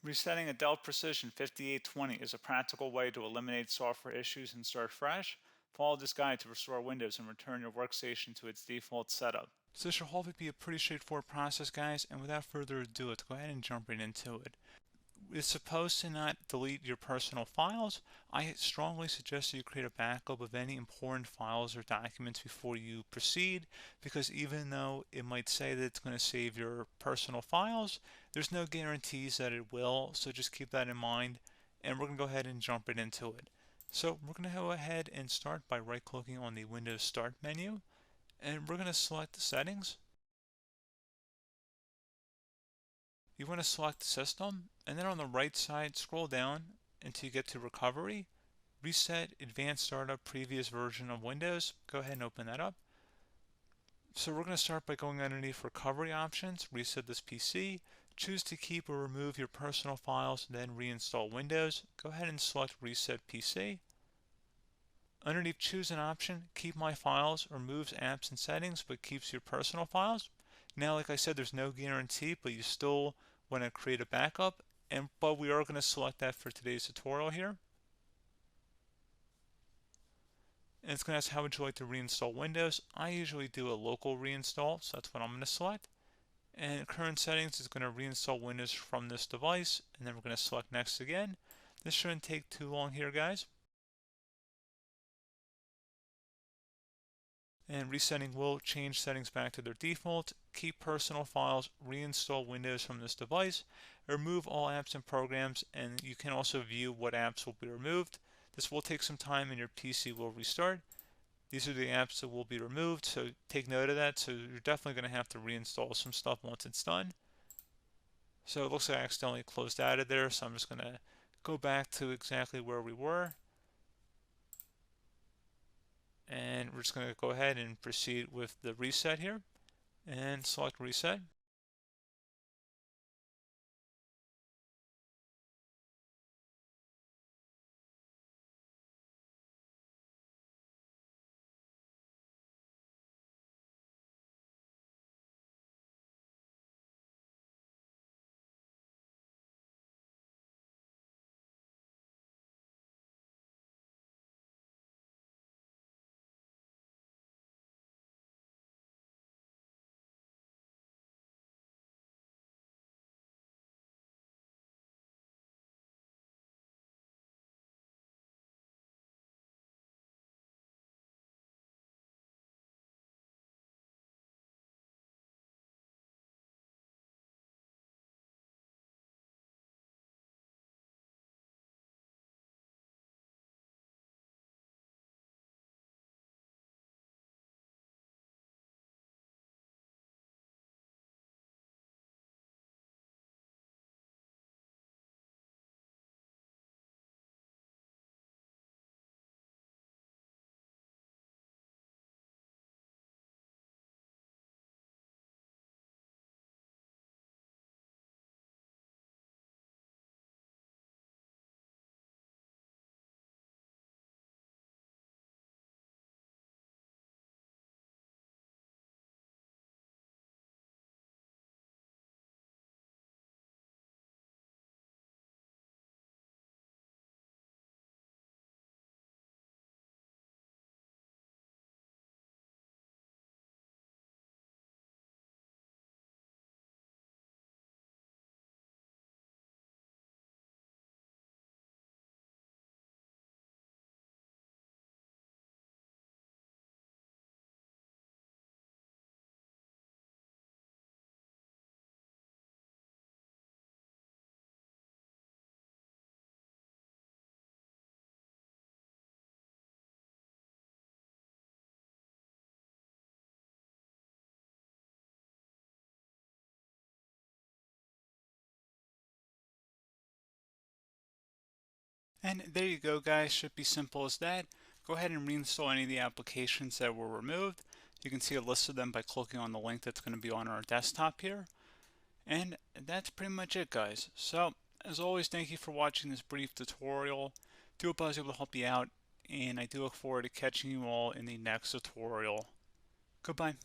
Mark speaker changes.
Speaker 1: Resetting a Dell Precision 5820 is a practical way to eliminate software issues and start fresh. Follow this guide to restore Windows and return your workstation to its default setup. So this should hopefully be a pretty straightforward process, guys, and without further ado, let's go ahead and jump right into it. It's supposed to not delete your personal files. I strongly suggest that you create a backup of any important files or documents before you proceed, because even though it might say that it's going to save your personal files, there's no guarantees that it will, so just keep that in mind, and we're going to go ahead and jump right into it. So we're going to go ahead and start by right-clicking on the Windows Start menu, and we're going to select Settings. You want to select System, and then on the right side, scroll down until you get to Recovery. Reset Advanced Startup Previous Version of Windows. Go ahead and open that up. So we're going to start by going underneath Recovery Options, reset this PC. Choose to keep or remove your personal files, then reinstall Windows. Go ahead and select Reset PC. Underneath Choose an option, Keep My Files removes apps and settings but keeps your personal files. Now, like I said, there's no guarantee, but you still want to create a backup, but we are going to select that for today's tutorial here. And it's going to ask how would you like to reinstall Windows. I usually do a local reinstall, so that's what I'm going to select. And current settings is going to reinstall Windows from this device, and then we're going to select next again. This shouldn't take too long here, guys. And resetting will change settings back to their default, keep personal files, reinstall Windows from this device, remove all apps and programs, and you can also view what apps will be removed. This will take some time and your PC will restart. These are the apps that will be removed, so take note of that. So you're definitely going to have to reinstall some stuff once it's done. So it looks like I accidentally closed out of there, so I'm just going to go back to exactly where we were. And we're just going to go ahead and proceed with the reset here and select reset. And there you go, guys. Should be simple as that. Go ahead and reinstall any of the applications that were removed. You can see a list of them by clicking on the link that's going to be on our desktop here. And that's pretty much it, guys. So, as always, thank you for watching this brief tutorial. Do hope I was able to help you out, and I do look forward to catching you all in the next tutorial. Goodbye.